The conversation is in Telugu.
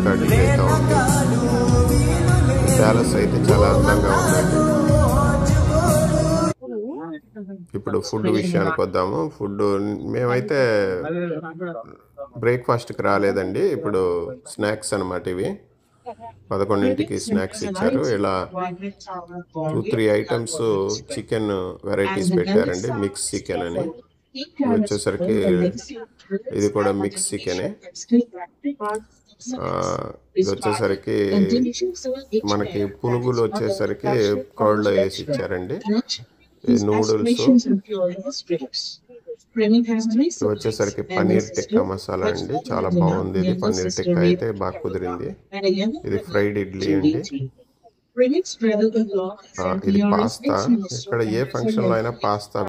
రికార్డింగ్ అయితే ఉంది. ప్యాలెస్ అయితే చాలా అందంగా ఉందండి. ఇప్పుడు ఫుడ్ విషయానికి వద్దాము. ఫుడ్ మేమైతే బ్రేక్ఫాస్ట్కి రాలేదండి. ఇప్పుడు స్నాక్స్ అనమాట ఇవి. 11ంటికి స్నాక్స్ ఇచ్చారు. ఇలా 2-3 ఐటమ్స్ చికెన్ వెరైటీస్ పెట్టారండి. మిక్స్ చికెన్ అని. ఇది వచ్చేసరికి ఇది కూడా మిక్స్ చికెనే. ఇది వచ్చేసరికి మనకి పునుగులు వచ్చేసరికి కర్డ్లో వేసి ఇచ్చారండి. నూడిల్స్ ఇది వచ్చేసరికి పన్నీర్ టిక్కా మసాలా అండి. చాలా బాగుంది. ఇది పన్నీర్ టిక్కా అయితే బాగా కుదిరింది. ఇది ఫ్రైడ్ ఇడ్లీ అండి. ఇది పాస్తా. ఇక్కడ ఏ ఫంక్షన్లో అయినా పాస్తా